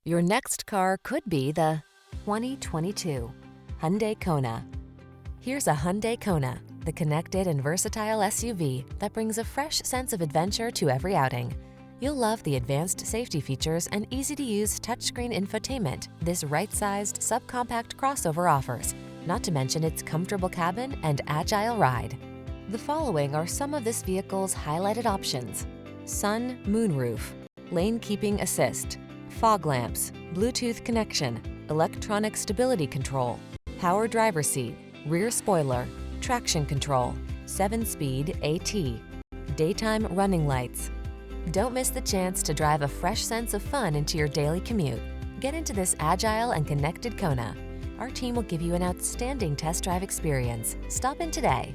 Your next car could be the 2022 Hyundai Kona. Here's a Hyundai Kona, the connected and versatile SUV that brings a fresh sense of adventure to every outing. You'll love the advanced safety features and easy-to-use touchscreen infotainment this right-sized subcompact crossover offers, not to mention its comfortable cabin and agile ride. The following are some of this vehicle's highlighted options: sun, moonroof, lane keeping assist, fog lamps, Bluetooth connection, electronic stability control, power driver seat, rear spoiler, traction control, 7-speed AT, daytime running lights. Don't miss the chance to drive a fresh sense of fun into your daily commute. Get into this agile and connected Kona. Our team will give you an outstanding test drive experience. Stop in today.